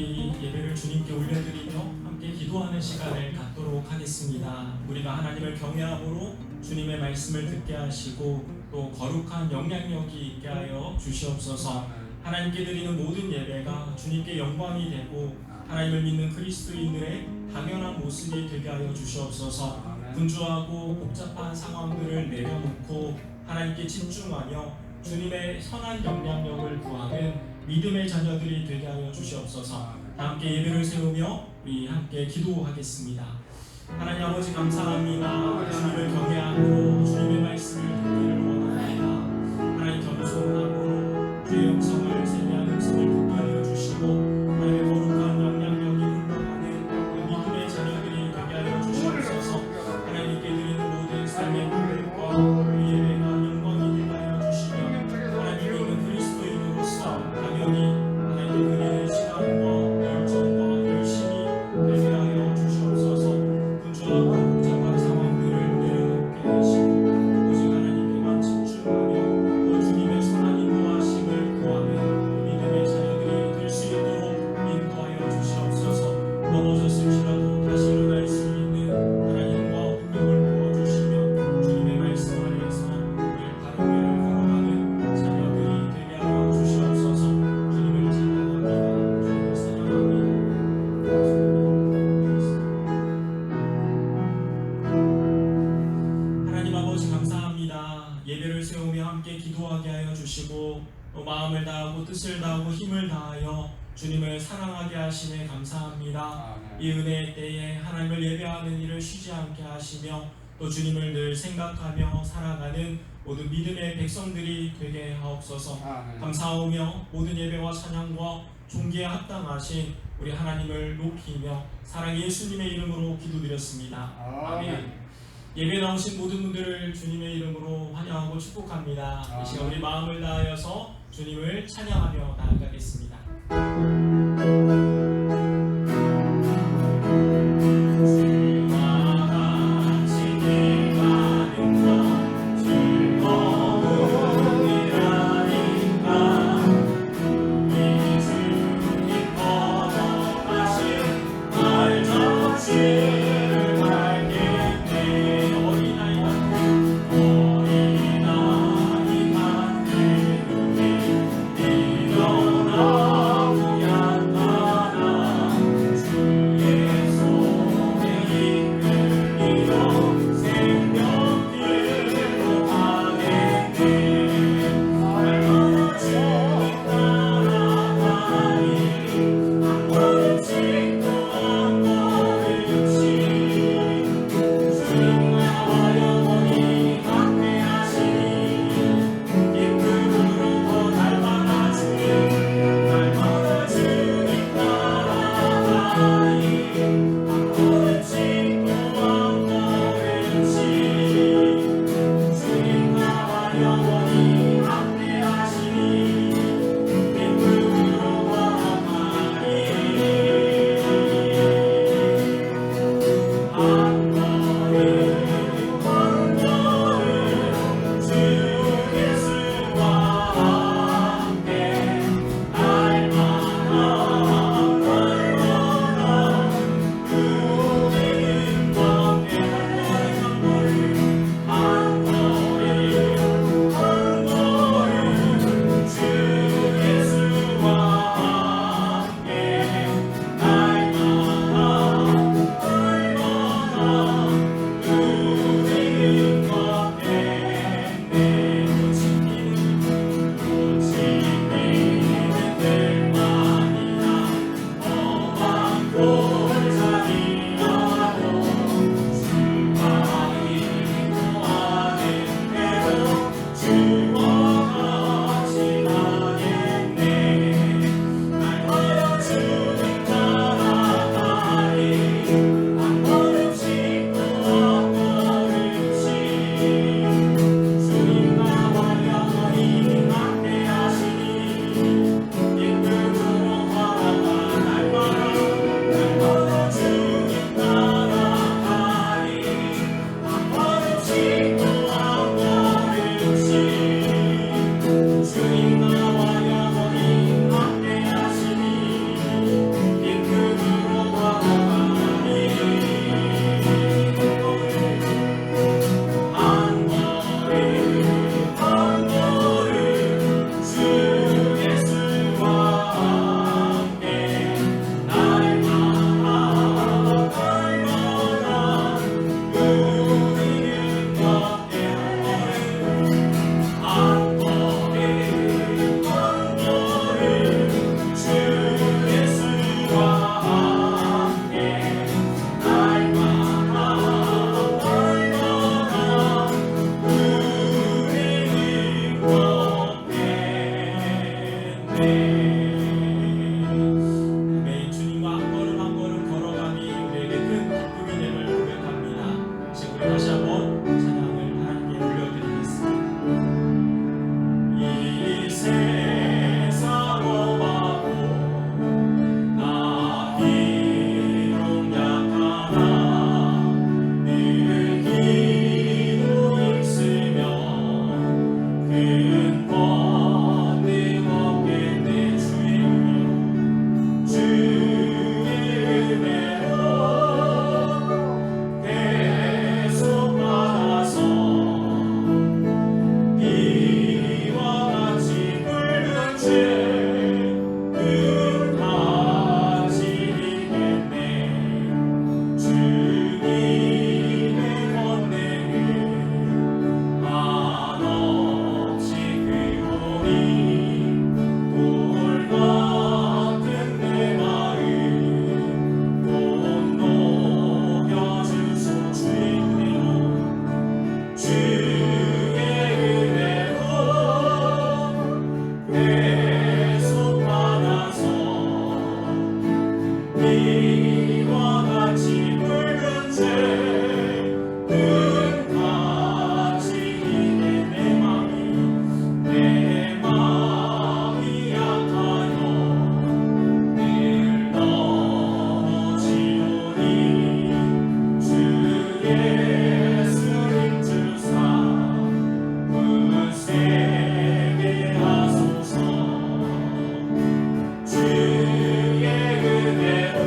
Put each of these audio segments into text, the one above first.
우리 예배를 주님께 올려드리며 함께 기도하는 시간을 갖도록 하겠습니다. 우리가 하나님을 경외함으로 주님의 말씀을 듣게 하시고 또 거룩한 영향력이 있게 하여 주시옵소서. 하나님께 드리는 모든 예배가 주님께 영광이 되고 하나님을 믿는 그리스도인들의 당연한 모습이 되게 하여 주시옵소서. 분주하고 복잡한 상황들을 내려놓고 하나님께 집중하며 주님의 선한 영향력을 구하는 믿음의 자녀들이 되게 하여 주시옵소서. 함께 예배를 세우며 우리 함께 기도하겠습니다. 하나님 아버지 감사합니다. 주님을 경외함으로 주님의 말씀을 듣기를 원합니다. 하나님 겸손함으로 주의 음성을 세미한 음성을 듣게 하여 주시고 하나님의 거룩한 영향력이 흘러가는 믿음의 자녀들이 되게 하여 주시옵소서. 하나님께 드리는 모든 삶의 고백과 우리 예배가 영광이 되게 하여 주시며 하나님 있는 그리스도인으로서 당연히 하나님께 드리는 시간과 열정과 열심히 되게 하여 주시옵소서. 분주하고 복잡한 상황들을 내려놓게 하시고 오직 하나님께만 집중하며 또 주님의 선한 인도하심을 구하는 믿음의 자녀들이 될 수 있도록 인도하여 주시옵소서. 넘어졌을지라도 다시 일어날 수 있는 하나님과 능력을 부어주시며 주님의 말씀 안에서 늘 바른 길을 걸어가는 자녀들이 되게 하여 주시옵소서. 주님을 찬양합니다. 주님을 사랑합니다. 하나님 아버지 감사합니다. 예배를 세우며 함께 기도하게 하여 주시고 또 마음을 다하고 뜻을 다하고 힘을 다하여 주님을 사랑하게 하시네 감사합니다. 이 은혜의 때에 하나님을 예배하는 일을 쉬지 않게 하시며 또 주님을 늘 생각하며 살아가는 모든 믿음의 백성들이 되게 하옵소서. 감사하며 모든 예배와 찬양과 존귀에 합당하신 우리 하나님을 높이며 사랑 예수님의 이름으로 기도드렸습니다. 아멘. 예배 나오신 모든 분들을 주님의 이름으로 환영하고 축복합니다. 이 시간 우리 마음을 다하여서 주님을 찬양하며 나아가겠습니다. 일어나 이와 같이 붉은색 눈같이 이게 내 마음이 약하여 늘 넘어지오니 주 예수님 주사 굳세게 하소서 주의 은혜로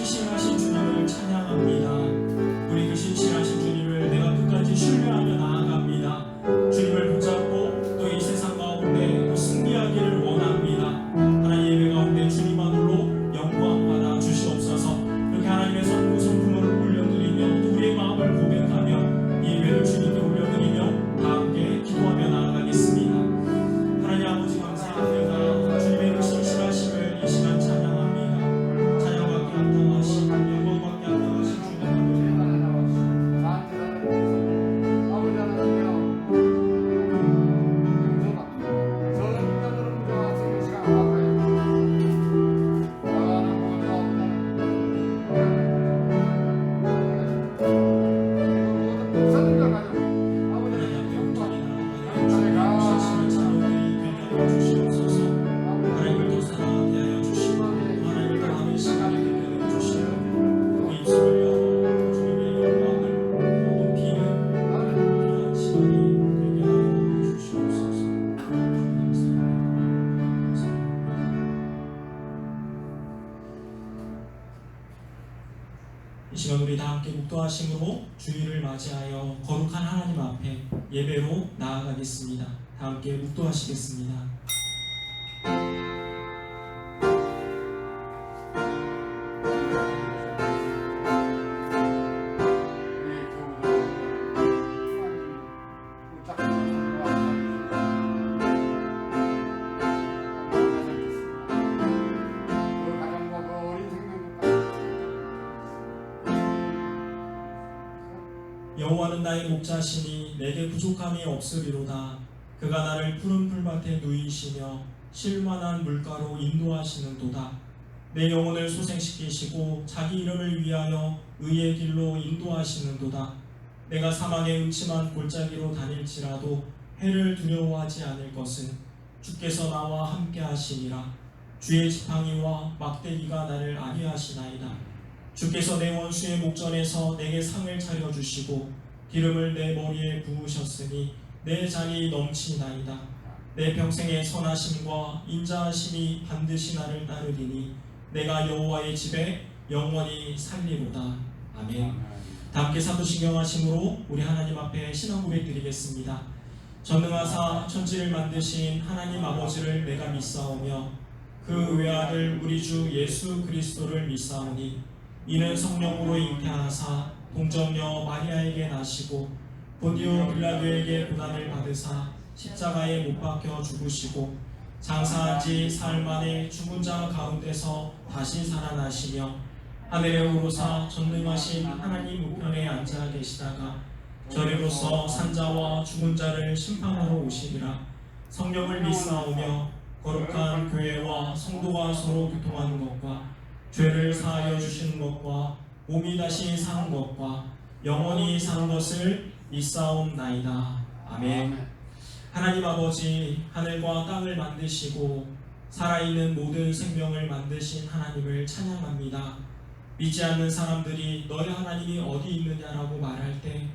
신실하신 주님을 찬양합니다. 우리 그 신실하신 주님을 내가 끝까지 신뢰하며 나아갑니다. 주님을 붙잡고 또 이 세상 가운데 또 승리하기를 원합니다. 하나님 예배 가운데 주님만으로 영광 받아 주시옵소서. 이렇게 하나님의 성품을 올려드리며 또 우리의 마음을 고백하며 이 예배를 주님께 올려드리며 다 함께 기도하며 나아가겠습니다. 하나님 아버지 감사합니다. 주님의 그 신실하심을 이 시간 찬양합니다. 찬양받기 합당하시고 영광받기 합당하신 주님 이 시간 우리 다 함께 묵도하심으로 주일을 맞이하여 거룩한 하나님 앞에 예배로 나아가겠습니다. 다 함께 묵도하시겠습니다. 여호와는 나의 목자시니 내게 부족함이 없으리로다. 그가 나를 푸른 풀밭에 누이시며 쉴만한 물가로 인도하시는도다. 내 영혼을 소생시키시고 자기 이름을 위하여 의의 길로 인도하시는도다. 내가 사망의 음침한 골짜기로 다닐지라도 해를 두려워하지 않을 것은 주께서 나와 함께 하시니라. 주의 지팡이와 막대기가 나를 안위하시나이다. 주께서 내 원수의 목전에서 내게 상을 차려주시고 기름을 내 머리에 부으셨으니 내 잔이 넘치나이다. 내 평생의 선하심과 인자하심이 반드시 나를 따르리니 내가 여호와의 집에 영원히 살리로다. 아멘. 다 함께 사도신경하심으로 우리 하나님 앞에 신앙 고백 드리겠습니다. 전능하사 천지를 만드신 하나님 아버지를 내가 믿사오며 그 외아들 우리 주 예수 그리스도를 믿사오니 이는 성령으로 잉태하사 동정녀 마리아에게 나시고 본디오 빌라도에게 고난을 받으사 십자가에 못 박혀 죽으시고 장사한 지 사흘 만에 죽은 자 가운데서 다시 살아나시며 하늘에 오르사 전능하신 하나님 우편에 앉아 계시다가 저리로서 산자와 죽은 자를 심판하러 오시리라. 성령을 믿사오며 거룩한 교회와 성도가 서로 교통하는 것과 죄를 사하여 주시는 것과 몸이 다시 사는 것과 영원히 사는 것을 믿사옵나이다. 아멘. 하나님 아버지, 하늘과 땅을 만드시고 살아있는 모든 생명을 만드신 하나님을 찬양합니다. 믿지 않는 사람들이 너희 하나님이 어디 있느냐라고 말할 때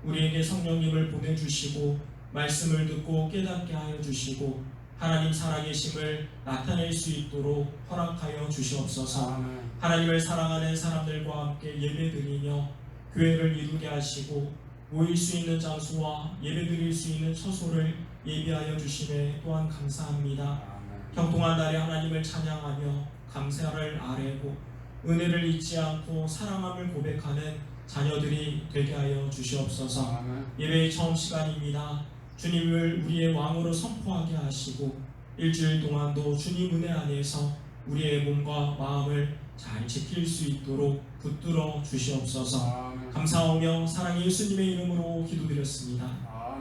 우리에게 성령님을 보내주시고 말씀을 듣고 깨닫게 하여 주시고 하나님 살아계심을 나타낼 수 있도록 허락하여 주시옵소서. 하나님을 사랑하는 사람들과 함께 예배드리며 교회를 이루게 하시고 모일 수 있는 장소와 예배드릴 수 있는 처소를 예비하여 주심에 또한 감사합니다. 형통한 날에 하나님을 찬양하며 감사를 아뢰고 은혜를 잊지 않고 사랑함을 고백하는 자녀들이 되게 하여 주시옵소서. 예배의 처음 시간입니다. 주님을 우리의 왕으로 선포하게 하시고 일주일 동안도 주님 은혜 안에서 우리의 몸과 마음을 잘 지킬 수 있도록 붙들어 주시옵소서. 감사하며 사랑의 예수님의 이름으로 기도드렸습니다.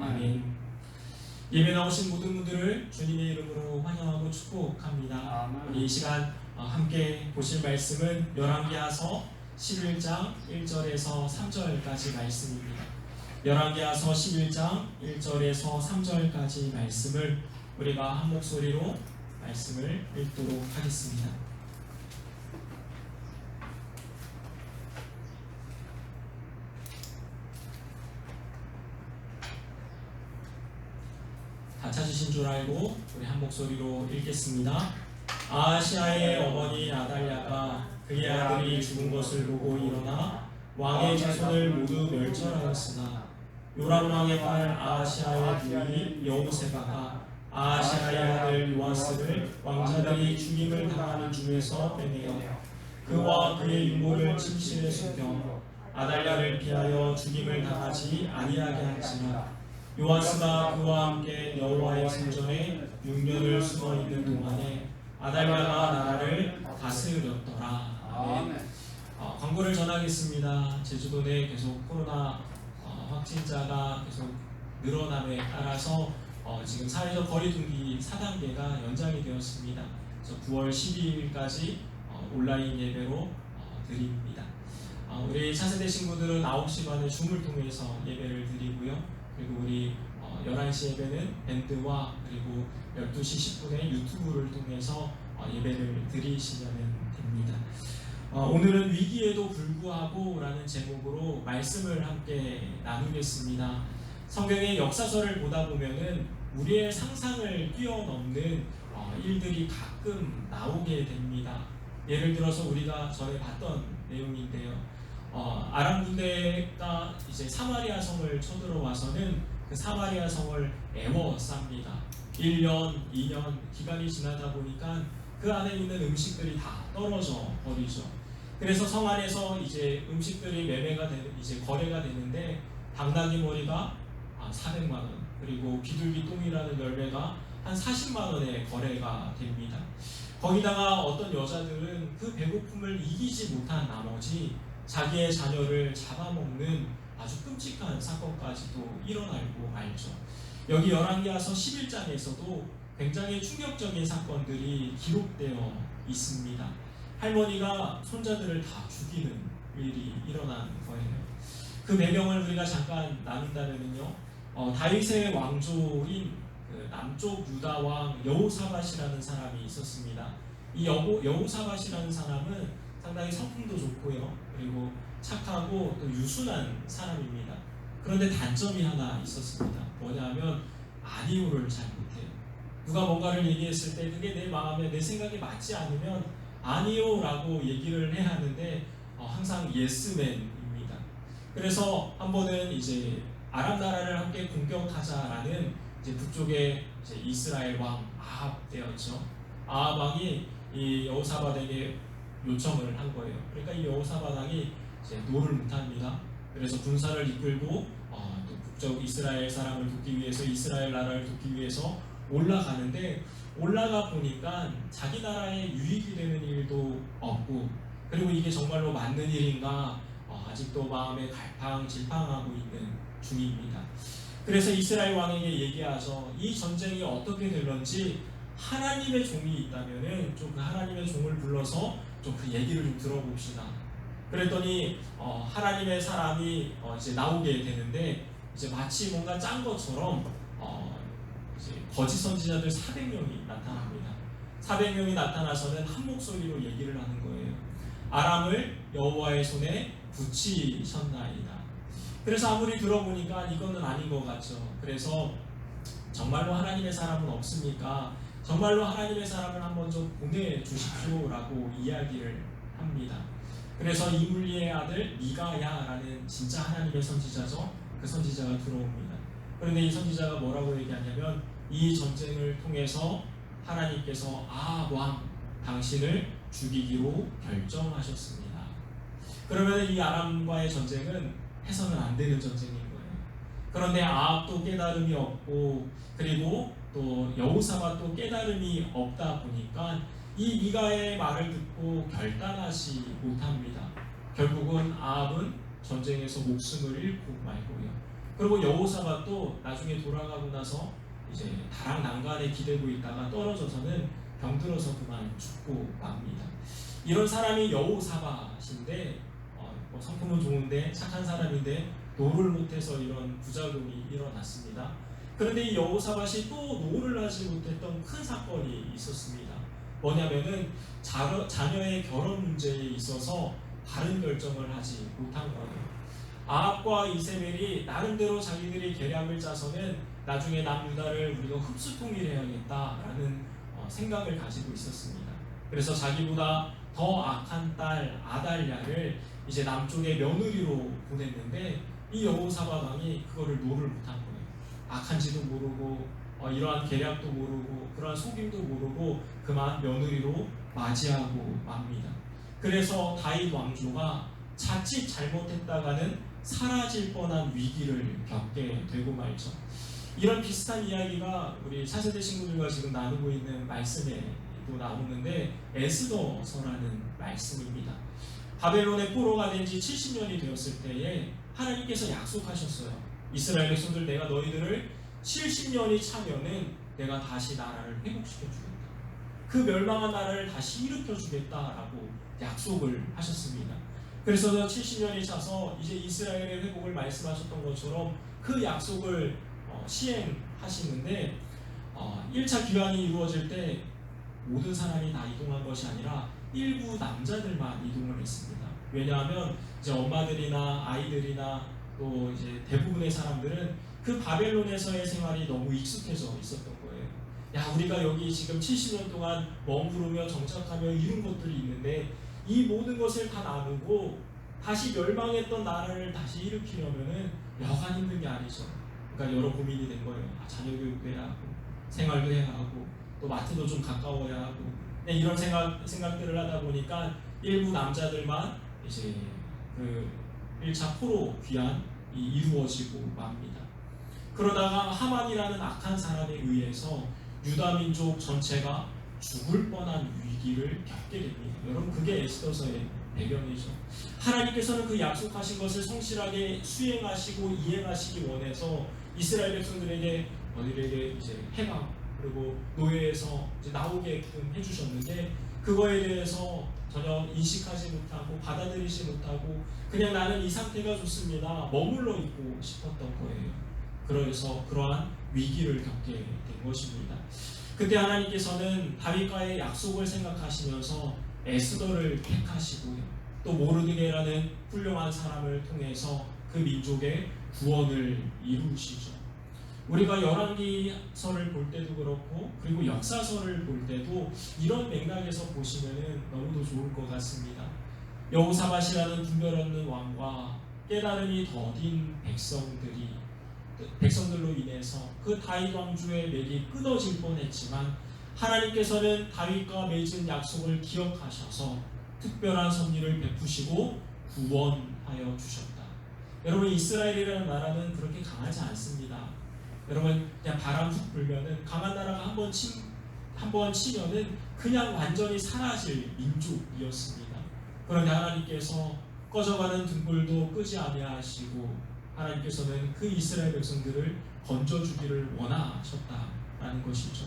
아멘. 예배 나오신 모든 분들을 주님의 이름으로 환영하고 축복합니다. 우리 이 시간 함께 보실 말씀은 열왕기하서 11장 1절에서 3절까지 말씀입니다. 열왕기하서 11장 1절에서 3절까지 말씀을 우리가 한 목소리로 말씀을 읽도록 하겠습니다. 다 찾으신 줄 알고 우리 한 목소리로 읽겠습니다. 아하시아의 어머니 아달랴가 그의 아들이 죽은 것을 보고 일어나 왕의 자손을 모두 멸절하였으나 요람 왕의 딸 아하시아의 부인 여호세바가 아하시아의 아들 요아스를 왕자들이 죽임을 당하는 중에서 빼내어 그와 그의 유모를 침실에 숨겨 아달랴를 피하여 죽임을 당하지 아니하게 한지라. 요아스가 그와 함께 여호와의 성전에 6년을 숨어 있는 동안에 아달랴가 나라를 다스렸더라. 아멘. 광고를 전하겠습니다. 제주도 내 계속 코로나 확진자가 계속 늘어남에 따라서 지금 사회적 거리두기 4단계가 연장이 되었습니다. 그래서 9월 12일까지 온라인 예배로 드립니다. 우리 차세대 친구들은 9시 반에 줌을 통해서 예배를 드리고요. 그리고 우리 11시 예배는 밴드와 그리고 12시 10분에 유튜브를 통해서 예배를 드리시면 됩니다. 오늘은 위기에도 불구하고 라는 제목으로 말씀을 함께 나누겠습니다. 성경의 역사서를 보다 보면은 우리의 상상을 뛰어넘는 일들이 가끔 나오게 됩니다. 예를 들어서 우리가 전에 봤던 내용인데요. 아람 군대가 이제 사마리아 성을 쳐들어와서는 그 사마리아 성을 애워쌉니다. 1년, 2년 기간이 지나다 보니까 그 안에 있는 음식들이 다 떨어져 버리죠. 그래서 성 안에서 이제 음식들이 매매가 이제 거래가 되는데 당나귀 머리가 400만 원, 그리고 비둘기 똥이라는 열매가 한 40만 원에 거래가 됩니다. 거기다가 어떤 여자들은 그 배고픔을 이기지 못한 나머지 자기의 자녀를 잡아먹는 아주 끔찍한 사건까지도 일어나고 말죠. 여기 열왕기하서 11장에서도 굉장히 충격적인 사건들이 기록되어 있습니다. 할머니가 손자들을 다 죽이는 일이 일어난 거예요. 그 배경을 우리가 잠깐 나눈다면요, 다윗의 왕조인 그 남쪽 유다 왕 여호사밧이라는 사람이 있었습니다. 이 여호사밧이라는 사람은 상당히 성품도 좋고요, 그리고 착하고 또 유순한 사람입니다. 그런데 단점이 하나 있었습니다. 뭐냐면 아니오를 잘 못해요. 누가 뭔가를 얘기했을 때 그게 내 마음에 내 생각에 맞지 않으면 아니오라고 얘기를 해야 하는데 항상 예스맨입니다. 그래서 한 번은 이제 아람 나라를 함께 공격하자라는 이제 북쪽의 이제 이스라엘 왕 아합 때였죠. 아합 왕이 이 여호사밧에게 요청을 한 거예요. 그러니까 이 여호사밧 왕이 이제 노를 못합니다. 그래서 군사를 이끌고 또 북쪽 이스라엘 사람을 돕기 위해서, 이스라엘 나라를 돕기 위해서 올라가는데, 올라가 보니까 자기 나라에 유익이 되는 일도 없고, 그리고 이게 정말로 맞는 일인가 아직도 마음에 갈팡질팡하고 있는 중입니다. 그래서 이스라엘 왕에게 얘기하죠. 이 전쟁이 어떻게 될런지 하나님의 종이 있다면은 좀 그 하나님의 종을 불러서 좀 그 얘기를 좀 들어봅시다. 그랬더니 하나님의 사람이 이제 나오게 되는데, 이제 마치 뭔가 짠 것처럼 이제 거짓 선지자들 400명이 나타납니다. 400명이 나타나서는 한 목소리로 얘기를 하는 거예요. 아람을 여호와의 손에 붙이셨나이다. 그래서 아무리 들어보니까 이거는 아닌 것 같죠. 그래서 정말로 하나님의 사람은 없습니까? 정말로 하나님의 사람을 한번 좀 보내주십시오 라고 이야기를 합니다. 그래서 이물리의 아들 미가야라는 진짜 하나님의 선지자죠. 그 선지자가 들어옵니다. 그런데 이 선지자가 뭐라고 얘기하냐면, 이 전쟁을 통해서 하나님께서 아합 왕 당신을 죽이기로 결정하셨습니다. 그러면 이 아람과의 전쟁은 해서는 안 되는 전쟁인 거예요. 그런데 아합도 깨달음이 없고, 그리고 또 여호사밧도 깨달음이 없다 보니까 이 미가의 말을 듣고 결단하지 못합니다. 결국은 아합은 전쟁에서 목숨을 잃고 말고요. 그리고 여호사밧도 나중에 돌아가고 나서 이제 다락 난간에 기대고 있다가 떨어져서는 병들어서 그만 죽고 맙니다. 이런 사람이 여호사밧인데 성품은 좋은데 착한 사람인데 노를 못해서 이런 부작용이 일어났습니다. 그런데 이 여호사밧이 또 노를 하지 못했던 큰 사건이 있었습니다. 뭐냐면은 자녀의 결혼 문제에 있어서 바른 결정을 하지 못한 거예요. 아합과 이세벨이 나름대로 자기들이 계략을 짜서는 나중에 남유다를 우리가 흡수통일해야겠다라는 생각을 가지고 있었습니다. 그래서 자기보다 더 악한 딸 아달랴를 이제 남쪽의 며느리로 보냈는데 이 여호사밧 왕이 그거를 노를 못한 거예요. 악한지도 모르고 이러한 계략도 모르고 그러한 속임도 모르고 그만 며느리로 맞이하고 맙니다. 그래서 다윗 왕조가 자칫 잘못했다가는 사라질 뻔한 위기를 겪게 되고 말죠. 이런 비슷한 이야기가 우리 차세대 친구들과 지금 나누고 있는 말씀에도 나오는데 에스더서라는 말씀입니다. 바벨론의 포로가 된 지 70년이 되었을 때에 하나님께서 약속하셨어요. 이스라엘 백성들, 내가 너희들을 70년이 차면은 내가 다시 나라를 회복시켜 주겠다. 그 멸망한 나라를 다시 일으켜 주겠다라고 약속을 하셨습니다. 그래서 70년이 차서 이제 이스라엘의 회복을 말씀하셨던 것처럼 그 약속을 시행하시는데 1차 귀환이 이루어질 때 모든 사람이 다 이동한 것이 아니라 일부 남자들만 이동을 했습니다. 왜냐하면 이제 엄마들이나 아이들이나 또 이제 대부분의 사람들은 그 바벨론에서의 생활이 너무 익숙해져 있었던 거예요. 야, 우리가 여기 지금 70년 동안 머무르며 정착하며 이룬 것들이 있는데 이 모든 것을 다 나누고 다시 멸망했던 나라를 다시 일으키려면은 여간 힘든 게 아니죠. 그러니까 여러 고민이 된 거예요. 자녀 교육도 해야 하고 생활도 해야 하고 또 마트도 좀 가까워야 하고 이런 생각들을 하다 보니까 일부 남자들만 이제 그 1차 포로 귀환이 이루어지고 맙니다. 그러다가 하만이라는 악한 사람에 의해서 유다 민족 전체가 죽을 뻔한 위기를 겪게 됩니다. 여러분, 그게 에스더서의 배경이죠. 하나님께서는 그 약속하신 것을 성실하게 수행하시고 이행하시기 원해서 이스라엘 백성들에게 너희에게 이제 해방 그리고 노예에서 이제 나오게끔 해주셨는데 그거에 대해서 전혀 인식하지 못하고 받아들이지 못하고 그냥 나는 이 상태가 좋습니다. 머물러 있고 싶었던 거예요. 그래서 그러한 위기를 겪게 된 것입니다. 그때 하나님께서는 다윗과의 약속을 생각하시면서 에스더를 택하시고요. 또 모르드게라는 훌륭한 사람을 통해서 그 민족의 구원을 이루시죠. 우리가 열왕기서를 볼 때도 그렇고 그리고 역사서를 볼 때도 이런 맥락에서 보시면은 너무도 좋을 것 같습니다. 여호사밧이라는 분별 없는 왕과 깨달음이 더딘 백성들로 인해서 그 다윗 왕조의 맥이 끊어질 뻔했지만 하나님께서는 다윗과 맺은 약속을 기억하셔서 특별한 섭리를 베푸시고 구원하여 주셨다. 여러분, 이스라엘이라는 나라는 그렇게 강하지 않습니다. 여러분, 그냥 바람 훅 불면은 강한 나라가 한 번 치면은 그냥 완전히 사라질 민족이었습니다. 그런데 하나님께서 꺼져가는 등불도 끄지 아니하시고 하나님께서는 그 이스라엘 백성들을 건져주기를 원하셨다라는 것이죠.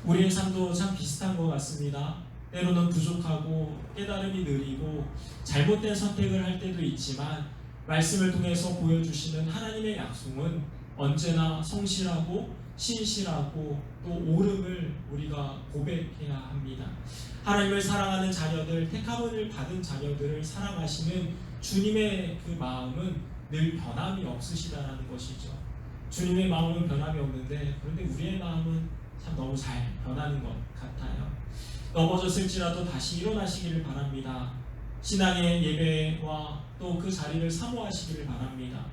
우리의 삶도 참 비슷한 것 같습니다. 때로는 부족하고 깨달음이 느리고 잘못된 선택을 할 때도 있지만 말씀을 통해서 보여주시는 하나님의 약속은 언제나 성실하고 신실하고 또 옳음을 우리가 고백해야 합니다. 하나님을 사랑하는 자녀들, 택함을 받은 자녀들을 사랑하시는 주님의 그 마음은 늘 변함이 없으시다는 것이죠. 주님의 마음은 변함이 없는데 그런데 우리의 마음은 참 너무 잘 변하는 것 같아요. 넘어졌을지라도 다시 일어나시기를 바랍니다. 신앙의 예배와 또 그 자리를 사모하시기를 바랍니다.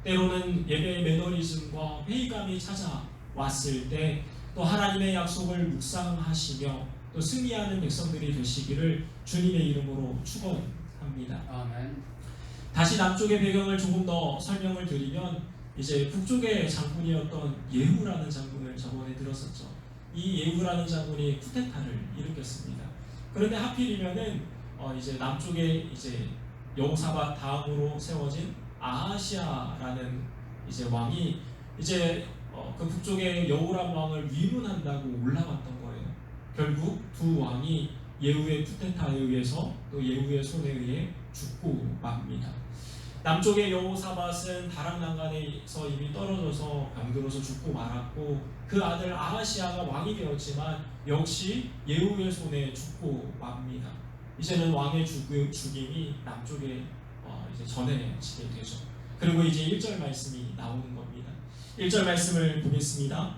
때로는 예배의 매너리즘과 회의감이 찾아왔을 때 또 하나님의 약속을 묵상하시며 또 승리하는 백성들이 되시기를 주님의 이름으로 축원합니다. 아멘. 다시 남쪽의 배경을 조금 더 설명을 드리면 이제 북쪽의 장군이었던 예후라는 장군을 저번에 들었었죠. 이 예후라는 장군이 쿠데타를 일으켰습니다. 그런데 하필이면은 이제 남쪽에 이제 여호사밧 다음으로 세워진 아하시아라는 이제 왕이 이제 그 북쪽의 여호람 왕을 위문한다고 올라왔던 거예요. 결국 두 왕이 예후의 쿠데타에 의해서 또 예후의 손에 의해 죽고 맙니다. 남쪽의 여호사밧은 다락난간에서 이미 떨어져서 병들어서 죽고 말았고 그 아들 아하시아가 왕이 되었지만 역시 예후의 손에 죽고 맙니다. 이제는 왕의 죽임이 남쪽에 이제 전해지게 되죠. 그리고 이제 1절 말씀이 나오는 겁니다. 1절 말씀을 보겠습니다.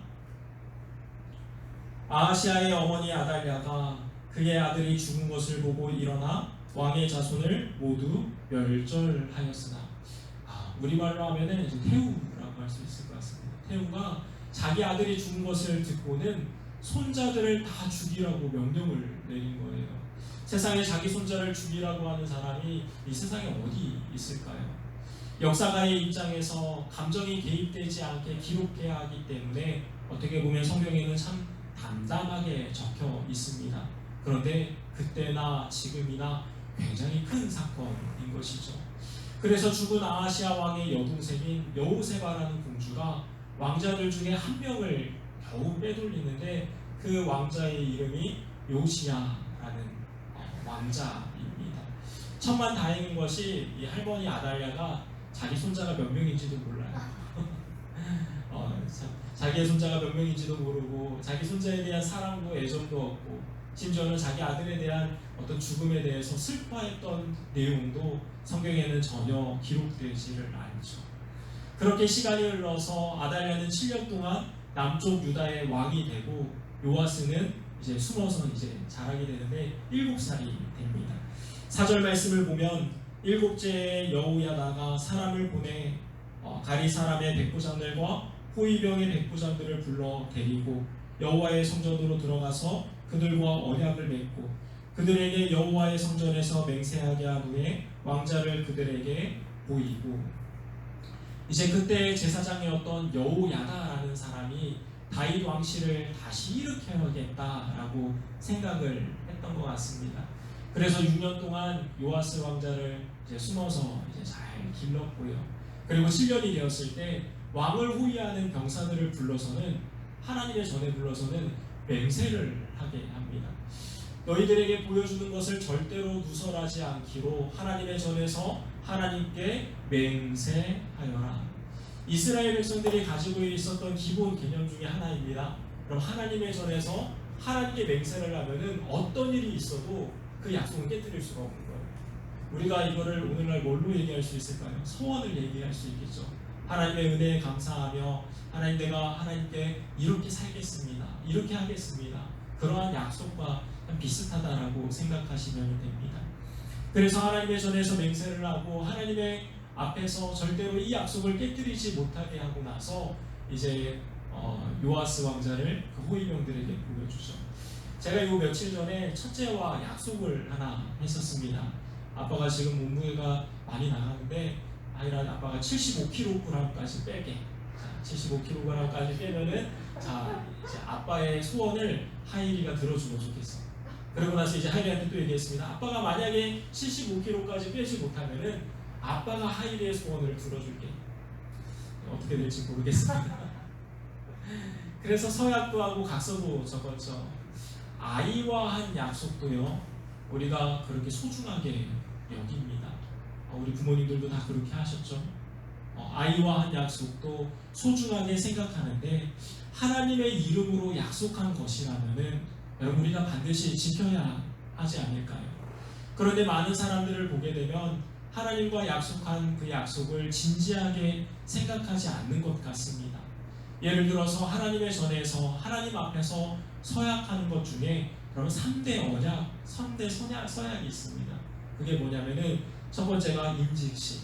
아하시아의 어머니 아달랴가 그 그의 아들이 죽은 것을 보고 일어나 왕의 자손을 모두 멸절하였으나, 우리말로 하면은 이제 태우라고 할 수 있을 것 같습니다. 태우가 자기 아들이 죽은 것을 듣고는 손자들을 다 죽이라고 명령을 내린 거예요. 세상에 자기 손자를 죽이라고 하는 사람이 이 세상에 어디 있을까요? 역사가의 입장에서 감정이 개입되지 않게 기록해야 하기 때문에 어떻게 보면 성경에는 참 담담하게 적혀 있습니다. 그런데 그때나 지금이나 굉장히 큰 사건인 것이죠. 그래서 죽은 아하시아 왕의 여동생인 여호세바라는 공주가 왕자들 중에 한 명을 겨우 빼돌리는데, 그 왕자의 이름이 요시야라는 왕자입니다. 천만 다행인 것이 이 할머니 아달랴가 자기 손자가 몇 명인지도 몰라요. 자기의 손자가 몇 명인지도 모르고 자기 손자에 대한 사랑도 애정도 없고, 심지어는 자기 아들에 대한 어떤 죽음에 대해서 슬퍼했던 내용도 성경에는 전혀 기록되지를 않죠. 그렇게 시간이 흘러서 아달랴는 7년 동안 남쪽 유다의 왕이 되고, 요아스는 이제 숨어서 이제 자라게 되는데 7살이 됩니다. 4절 말씀을 보면 일곱째의 여호야다가 사람을 보내 가리 사람의 백부장들과 호위병의 백부장들을 불러 데리고 여호와의 성전으로 들어가서 그들과 언약을 맺고 그들에게 여호와의 성전에서 맹세하게 한 후에 왕자를 그들에게 보이고, 이제 그때 제사장이었던 여호야다라는 사람이 다윗 왕실을 다시 일으켜야겠다라고 생각을 했던 것 같습니다. 그래서 6년 동안 요아스 왕자를 이제 숨어서 이제 잘 길렀고요. 그리고 7년이 되었을 때 왕을 호위하는 병사들을 불러서는, 하나님의 전에 불러서는 맹세를 하게 합니다. 너희들에게 보여주는 것을 절대로 누설하지 않기로 하나님의 전에서 하나님께 맹세하여라. 이스라엘 백성들이 가지고 있었던 기본 개념 중에 하나입니다. 그럼 하나님의 전에서 하나님께 맹세를 하면은 어떤 일이 있어도 그 약속을 깨뜨릴 수가 없는 거예요. 우리가 이거를 오늘날 뭘로 얘기할 수 있을까요? 소원을 얘기할 수 있겠죠. 하나님의 은혜에 감사하며 하나님, 내가 하나님께 이렇게 살겠습니다, 이렇게 하겠습니다, 그러한 약속과 비슷하다라고 생각하시면 됩니다. 그래서 하나님의 전에서 맹세를 하고 하나님의 앞에서 절대로 이 약속을 깨뜨리지 못하게 하고 나서 이제 요아스 왕자를 그 호위병들에게 보여주죠. 제가 요 며칠 전에 첫째와 약속을 하나 했었습니다. 아빠가 지금 몸무게가 많이 나가는데 아빠가 75kg까지 빼게. 자, 75kg까지 빼면은 이제 아빠의 소원을 하일이가 들어주면 좋겠어. 그러고 나서 이제 하일이한테 또 얘기했습니다. 아빠가 만약에 75kg까지 빼지 못하면은 아빠가 하일이의 소원을 들어줄게. 어떻게 될지 모르겠습니다. 그래서 서약도 하고 각서도 적었죠. 아이와 한 약속도요, 우리가 그렇게 소중하게 여깁니다. 우리 부모님들도 다 그렇게 하셨죠. 아이와 한 약속도 소중하게 생각하는데, 하나님의 이름으로 약속한 것이라면은 여러분, 우리가 반드시 지켜야 하지 않을까요? 그런데 많은 사람들을 보게 되면 하나님과 약속한 그 약속을 진지하게 생각하지 않는 것 같습니다. 예를 들어서 하나님의 전에서 하나님 앞에서 서약하는 것 중에 그러면 3대 언약, 3대 서약이 있습니다. 그게 뭐냐면은 첫 번째가 임직식,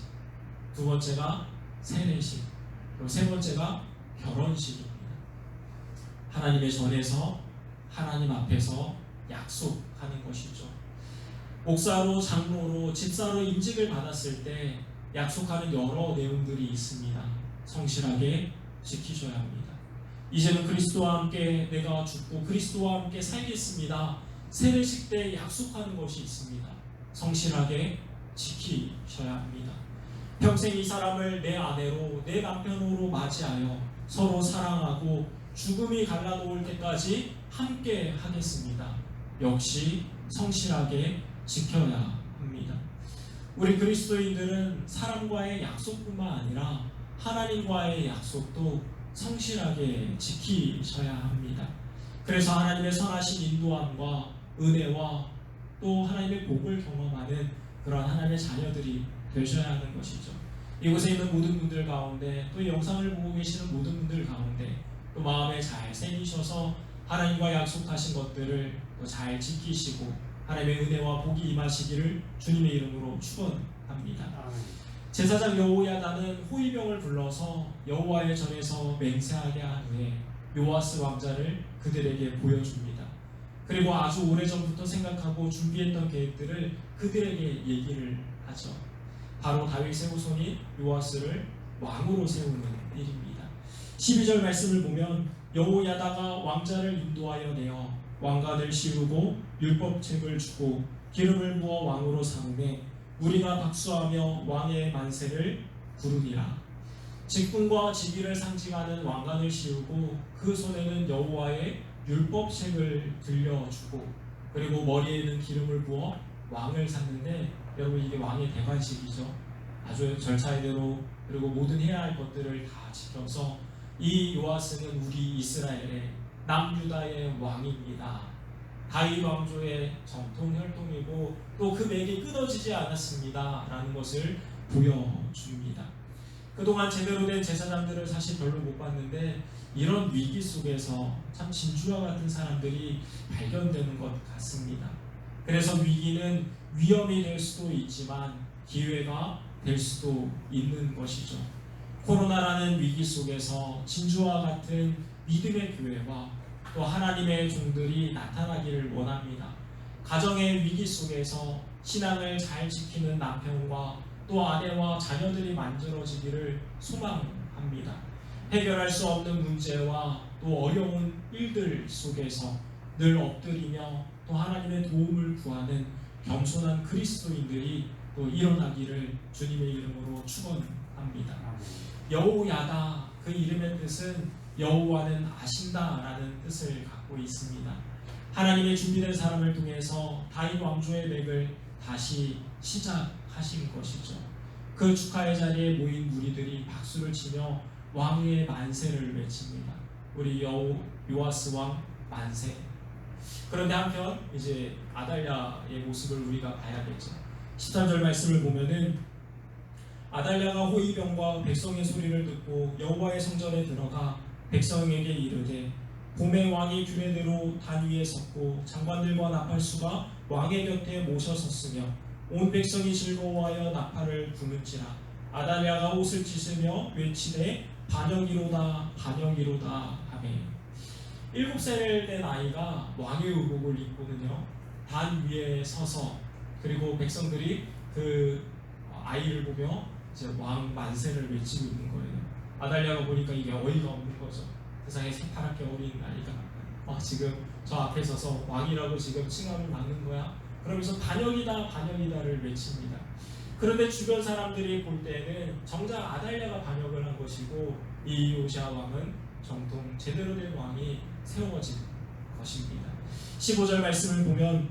두 번째가 세례식, 그리고 세 번째가 결혼식입니다. 하나님의 전에서 하나님 앞에서 약속하는 것이죠. 목사로, 장로로, 집사로 임직을 받았을 때 약속하는 여러 내용들이 있습니다. 성실하게 지키셔야 합니다. 이제는 그리스도와 함께 내가 죽고 그리스도와 함께 살겠습니다. 세례식 때 약속하는 것이 있습니다. 성실하게 지키셔야 합니다. 평생 이 사람을 내 아내로, 내 남편으로 맞이하여 서로 사랑하고 죽음이 갈라놓을 때까지 함께 하겠습니다. 역시 성실하게 지켜야 합니다. 우리 그리스도인들은 사람과의 약속뿐만 아니라 하나님과의 약속도 성실하게 지키셔야 합니다. 그래서 하나님의 선하신 인도함과 은혜와 또 하나님의 복을 경험하는 그러한 하나님의 자녀들이 되셔야 하는 것이죠. 이곳에 있는 모든 분들 가운데, 또 이 영상을 보고 계시는 모든 분들 가운데 또 마음에 잘 새기셔서 하나님과 약속하신 것들을 또 잘 지키시고 하나님의 은혜와 복이 임하시기를 주님의 이름으로 축원합니다. 제사장 여호야다는 호위병을 불러서 여호와의 전에서 맹세하게 한 후에 요아스 왕자를 그들에게 보여줍니다. 그리고 아주 오래전부터 생각하고 준비했던 계획들을 그들에게 얘기를 하죠. 바로 다윗의 후손이 요아스를 왕으로 세우는 일입니다. 12절 말씀을 보면 여호야다가 왕자를 인도하여 내어 왕관을 씌우고 율법책을 주고 기름을 부어 왕으로 삼으매 우리가 박수하며 왕의 만세를 부르리라. 직분과 직위를 상징하는 왕관을 씌우고 그 손에는 여호와의 율법책을 들려주고 그리고 머리에는 기름을 부어 왕을 삼는데 여러분 이게 왕의 대관식이죠. 아주 절차대로 그리고 모든 해야 할 것들을 다 지켜서 이 요아스는 우리 이스라엘의 남유다의 왕입니다. 다윗 왕조의 정통 혈통이고 또 그 맥이 끊어지지 않았습니다 라는 것을 보여줍니다. 그동안 제대로 된 제사장들을 사실 별로 못 봤는데 이런 위기 속에서 참 진주와 같은 사람들이 발견되는 것 같습니다. 그래서 위기는 위험이 될 수도 있지만 기회가 될 수도 있는 것이죠. 코로나라는 위기 속에서 진주와 같은 믿음의 교회와 또 하나님의 종들이 나타나기를 원합니다. 가정의 위기 속에서 신앙을 잘 지키는 남편과 또 아내와 자녀들이 만들어지기를 소망합니다. 해결할 수 없는 문제와 또 어려운 일들 속에서 늘 엎드리며 또 하나님의 도움을 구하는 겸손한 그리스도인들이 또 일어나기를 주님의 이름으로 축원합니다. 여호야다, 그 이름의 뜻은 여호와는 아신다라는 뜻을 갖고 있습니다. 하나님의 준비된 사람을 통해서 다윗 왕조의 맥을 다시 시작하신 것이죠. 그 축하의 자리에 모인 무리들이 박수를 치며 왕의 만세를 외칩니다. 우리 요아스 왕 만세. 그런데 한편 이제 아달랴의 모습을 우리가 봐야겠죠. 13절 말씀을 보면은 아달랴가 호위병과 백성의 소리를 듣고 여호와의 성전에 들어가 백성에게 이르되 봄의 왕이 규례대로 단 위에 섰고 장관들과 나팔수가 왕의 곁에 모셔섰으며 온 백성이 즐거워하여 나팔을 부는지라. 아달랴가 옷을 찢으며 외치되 반영이로다 반영이로다 하매. 7살 된 아이가 왕의 의복을 입고는요 단 위에 서서 그리고 백성들이 그 아이를 보며 이제 왕 만세를 외치고 있는 거예요. 아달랴가 보니까 이게 어이가 없는 거죠. 세상에 새파랗게 어린 아이가 지금 저 앞에 서서 왕이라고 지금 칭함을 받는 거야? 그러면서 반역이다 반역이다를 외칩니다. 그런데 주변 사람들이 볼 때는 정작 아달랴가 반역을 한 것이고 이 요시야 왕은 정통 제대로 된 왕이 세워진 것입니다. 15절 말씀을 보면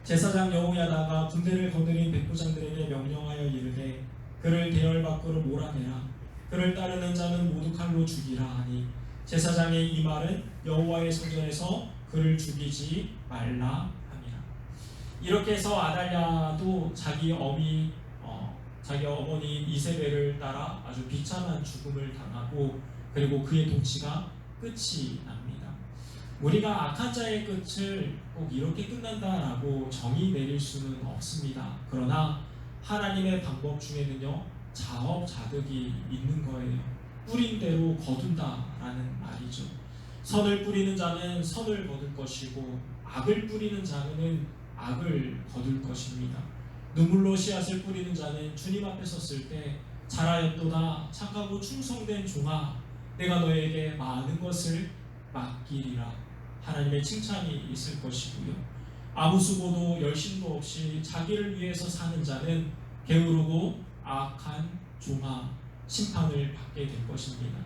제사장 여호야다가 군대를 거느린 백부장들에게 명령하여 이르되 그를 대열 밖으로 몰아내라. 그를 따르는 자는 모두 칼로 죽이라 하니 제사장의 이 말은 여호와의 성전에서 그를 죽이지 말라 함이라. 이렇게 해서 아달랴도 자기 어머니 이세벨을 따라 아주 비참한 죽음을 당하고 그리고 그의 통치가 끝이 납니다. 우리가 악한 자의 끝을 꼭 이렇게 끝난다라고 정의 내릴 수는 없습니다. 그러나 하나님의 방법 중에는요 자업자득이 있는 거예요. 뿌린 대로 거둔다라는 말이죠. 선을 뿌리는 자는 선을 거둘 것이고 악을 뿌리는 자는 악을 거둘 것입니다. 눈물로 씨앗을 뿌리는 자는 주님 앞에 섰을 때 잘하였도다 착하고 충성된 종아 내가 너에게 많은 것을 맡기리라. 하나님의 칭찬이 있을 것이고요. 아무 수고도 열심도 없이 자기를 위해서 사는 자는 게으르고 악한 종아 심판을 받게 될 것입니다.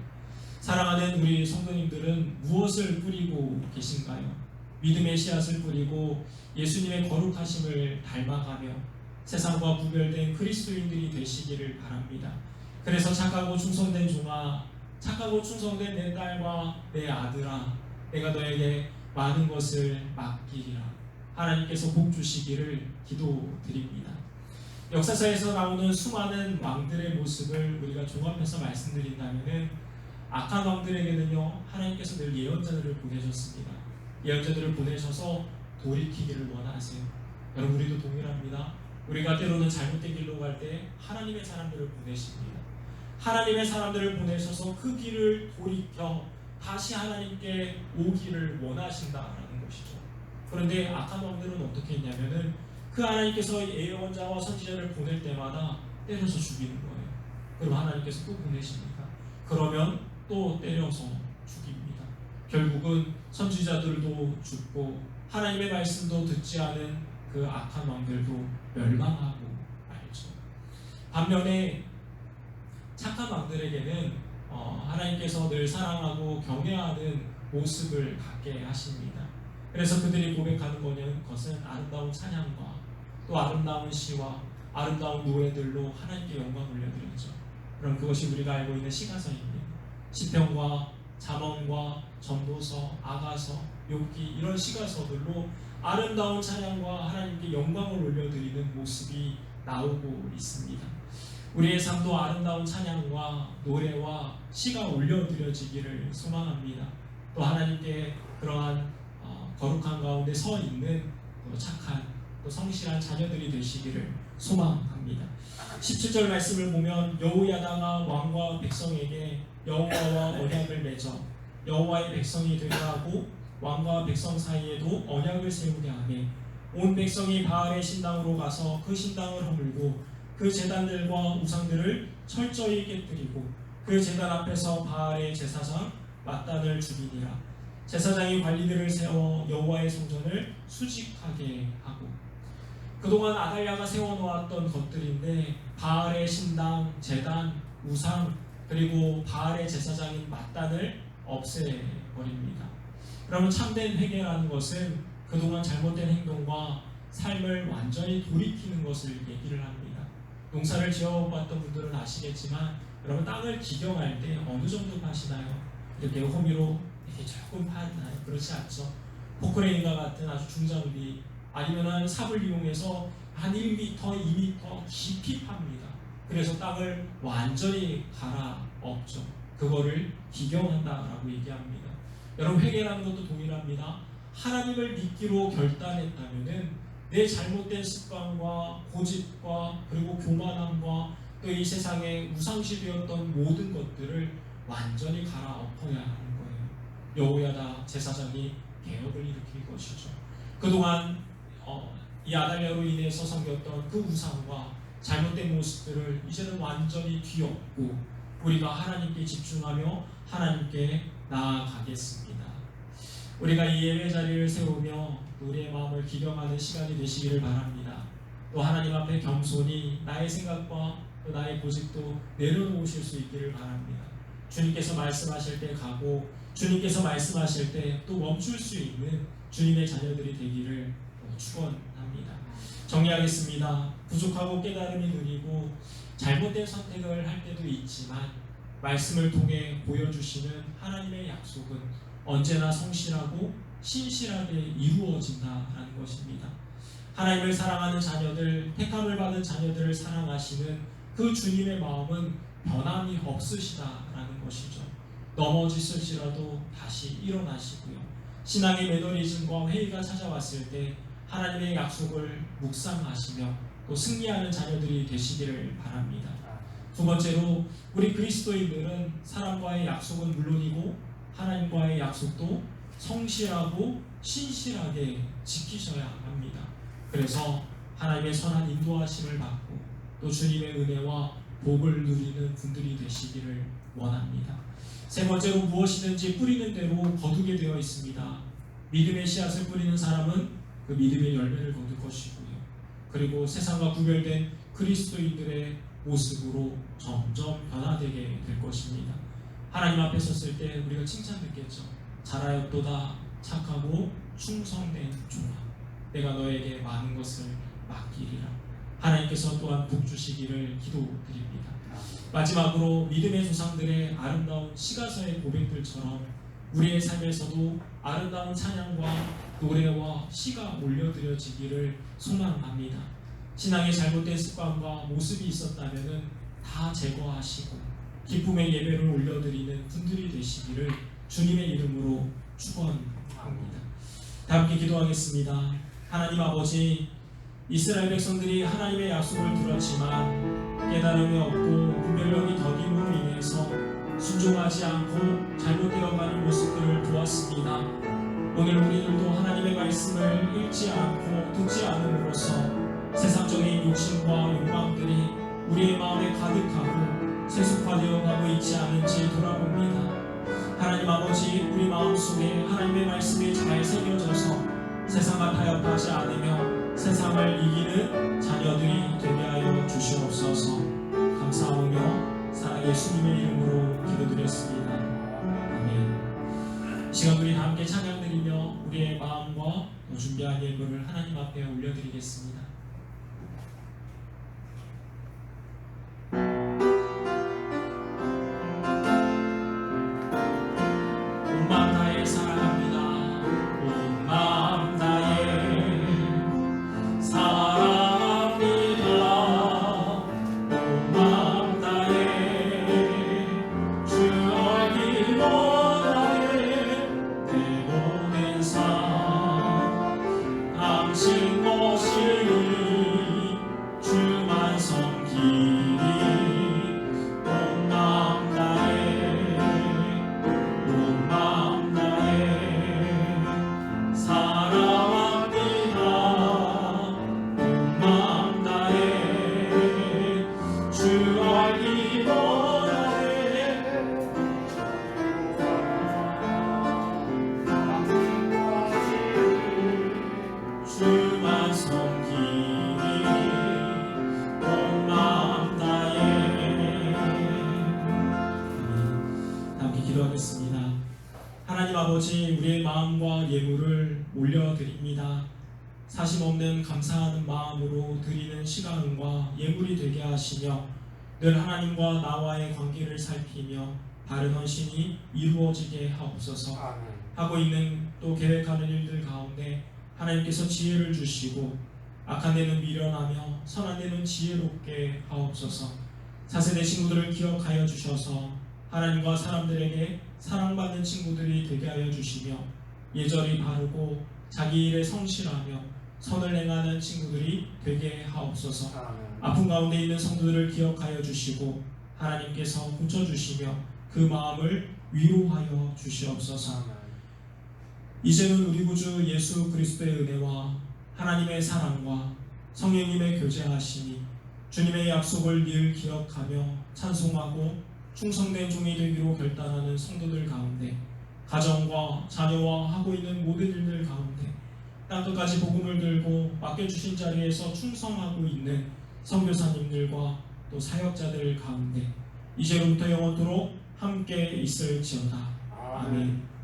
사랑하는 우리 성도님들은 무엇을 뿌리고 계신가요? 믿음의 씨앗을 뿌리고 예수님의 거룩하심을 닮아가며 세상과 구별된 그리스도인들이 되시기를 바랍니다. 그래서 착하고 충성된 종아, 착하고 충성된 내 딸과 내 아들아, 내가 너에게 많은 것을 맡기리라. 하나님께서 복 주시기를 기도드립니다. 역사사에서 나오는 수많은 왕들의 모습을 우리가 종합해서 말씀드린다면은 악한 왕들에게는요 하나님께서 늘 예언자들을 보내셨습니다. 예언자들을 보내셔서 돌이키기를 원하세요. 여러분 우리도 동일합니다. 우리가 때로는 잘못된 길로 갈 때 하나님의 사람들을 보내십니다. 하나님의 사람들을 보내셔서 그 길을 돌이켜 다시 하나님께 오기를 원하신다라는 것이죠. 그런데 악한 왕들은 어떻게 했냐면은 그 하나님께서 예언자와 선지자를 보낼 때마다 때려서 죽이는 거예요. 그럼 하나님께서 또 보내십니까? 그러면 또 때려서 죽입니다. 결국은 선지자들도 죽고 하나님의 말씀도 듣지 않은 그 악한 왕들도 멸망하고 말죠. 반면에 착한 왕들에게는 하나님께서 늘 사랑하고 경외하는 모습을 갖게 하십니다. 그래서 그들이 고백하는 것은 아름다운 찬양과 또 아름다운 시와 아름다운 노래들로 하나님께 영광 올려드리죠. 그럼 그것이 우리가 알고 있는 시가서입니다. 시편과 잠언과 전도서, 아가서, 욥기 이런 시가서들로 아름다운 찬양과 하나님께 영광을 올려드리는 모습이 나오고 있습니다. 우리의 삶도 아름다운 찬양과 노래와 시가 올려드려지기를 소망합니다. 또 하나님께 그러한 거룩한 가운데 서 있는 착한 또 성실한 자녀들이 되시기를 소망합니다. 17절 말씀을 보면 여호야다가 왕과 백성에게 여호와와 언약을 맺어 여호와의 백성이 되게 하고 왕과 백성 사이에도 언약을 세우게 하매 온 백성이 바알의 신당으로 가서 그 신당을 허물고 그 제단들과 우상들을 철저히 깨뜨리고 그 제단 앞에서 바알의 제사장 맏단을 죽이니라. 제사장이 관리들을 세워 여호와의 성전을 수직하게 하고 그동안 아달랴가 세워놓았던 것들인데 바알의 신당, 제단, 우상 그리고 바알의 제사장인 맏단을 없애버립니다. 그러면 참된 회개라는 것은 그동안 잘못된 행동과 삶을 완전히 돌이키는 것을 얘기를 합니다. 농사를 지어봤던 분들은 아시겠지만 여러분 땅을 기경할 때 어느 정도 파시나요? 이렇게 호미로 이렇게 조금 파나요? 그렇지 않죠. 포크레인과 같은 아주 중장비 아니면 삽을 이용해서 한 1m, 2m 깊이 팝니다. 그래서 땅을 완전히 갈아엎죠. 그거를 기경한다라고 얘기합니다. 여러분 회개라는 것도 동일합니다. 하나님을 믿기로 결단했다면은 내 잘못된 습관과 고집과 그리고 교만함과 또 이 세상에 우상시되었던 모든 것들을 완전히 갈아엎어야 하는 거예요. 여호야다 제사장이 개혁을 일으킬 것이죠. 그동안 이 아달랴로 인해서 섬겼던 그 우상과 잘못된 모습들을 이제는 완전히 뒤엎고 우리가 하나님께 집중하며 하나님께 나아가겠습니다. 우리가 이 예배 자리를 세우며 우리의 마음을 기경하는 시간이 되시기를 바랍니다. 또 하나님 앞에 겸손히 나의 생각과 또 나의 고집도 내려놓으실 수 있기를 바랍니다. 주님께서 말씀하실 때 가고 주님께서 말씀하실 때 또 멈출 수 있는 주님의 자녀들이 되기를 축원합니다. 정리하겠습니다. 부족하고 깨달음이 느리고 잘못된 선택을 할 때도 있지만 말씀을 통해 보여주시는 하나님의 약속은 언제나 성실하고 신실하게 이루어진다라는 것입니다. 하나님을 사랑하는 자녀들, 택함을 받은 자녀들을 사랑하시는 그 주님의 마음은 변함이 없으시다라는 것이죠. 넘어지실지라도 다시 일어나시고요. 신앙의 매너리즘과 회의가 찾아왔을 때 하나님의 약속을 묵상하시며 또 승리하는 자녀들이 되시기를 바랍니다. 두 번째로 우리 그리스도인들은 사람과의 약속은 물론이고 하나님과의 약속도 성실하고 신실하게 지키셔야 합니다. 그래서 하나님의 선한 인도하심을 받고 또 주님의 은혜와 복을 누리는 분들이 되시기를 원합니다. 세 번째로 무엇이든지 뿌리는 대로 거두게 되어 있습니다. 믿음의 씨앗을 뿌리는 사람은 그 믿음의 열매를 거둘 것이고요. 그리고 세상과 구별된 그리스도인들의 모습으로 점점 변화되게 될 것입니다. 하나님 앞에 섰을 때 우리가 칭찬 듣겠죠. 잘하였도다 착하고 충성된 종아, 내가 너에게 많은 것을 맡기리라. 하나님께서 또한 복 주시기를 기도드립니다. 마지막으로 믿음의 조상들의 아름다운 시가서의 고백들처럼 우리의 삶에서도 아름다운 찬양과 노래와 시가 올려드려지기를 소망합니다. 신앙의 잘못된 습관과 모습이 있었다면 다 제거하시고 기쁨의 예배를 올려드리는 분들이 되시기를 주님의 이름으로 축원합니다. 다 함께 기도하겠습니다. 하나님 아버지, 이스라엘 백성들이 하나님의 약속을 들었지만 깨달음이 없고 분별력이 더딤으로 인해서 순종하지 않고 잘못되어가는 모습들을 보았습니다. 오늘 우리들도 하나님의 말씀을 읽지 않고 듣지 않음으로써 세상적인 욕심과 욕망들이 우리의 마음에 가득하고 세속화되어 가고 있지 않은지 돌아봅니다. 하나님 아버지, 우리 마음속에 하나님의 말씀이 잘 새겨져서 세상과 타협하지 않으며 세상을 이기는 자녀들이 되게 하여 주시옵소서. 감사하며 사랑 예수님의 이름으로 기도드렸습니다. 아멘. 시간 우리 다 함께 찬양드리며 우리의 마음과 준비한 예물을 하나님 앞에 올려드리겠습니다. 기도하겠습니다. 하나님 아버지, 우리의 마음과 예물을 올려드립니다. 사심없는 감사하는 마음으로 드리는 시간과 예물이 되게 하시며 늘 하나님과 나와의 관계를 살피며 바른 헌신이 이루어지게 하옵소서. 하고 있는 또 계획하는 일들 가운데 하나님께서 지혜를 주시고 악한 데는 미련하며 선한 데는 지혜롭게 하옵소서. 4세대 친구들을 기억하여 주셔서 하나님과 사람들에게 사랑받는 친구들이 되게 하여 주시며 예절이 바르고 자기 일에 성실하며 선을 행하는 친구들이 되게 하옵소서. 아픈 가운데 있는 성도들을 기억하여 주시고 하나님께서 고쳐주시며 그 마음을 위로하여 주시옵소서. 이제는 우리 구주 예수 그리스도의 은혜와 하나님의 사랑과 성령님의 교제하심이 주님의 약속을 늘 기억하며 찬송하고 충성된 종이 되기로 결단하는 성도들 가운데, 가정과 자녀와 하고 있는 모든 일들 가운데 땅끝까지 복음을 들고 맡겨주신 자리에서 충성하고 있는 선교사님들과 또 사역자들 가운데 이제로부터 영원토록 함께 있을지어다. 아멘.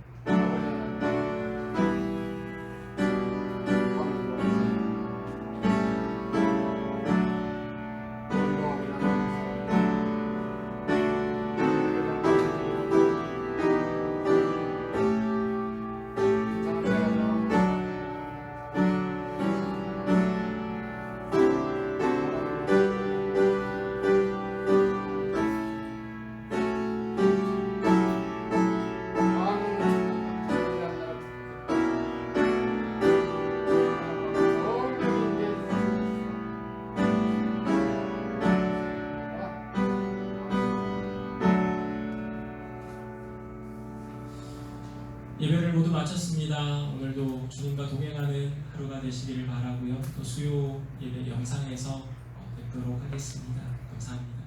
예배를 모두 마쳤습니다. 오늘도 주님과 동행하는 하루가 되시기를 바라고요. 또 수요 예배 영상에서 뵙도록 하겠습니다. 감사합니다.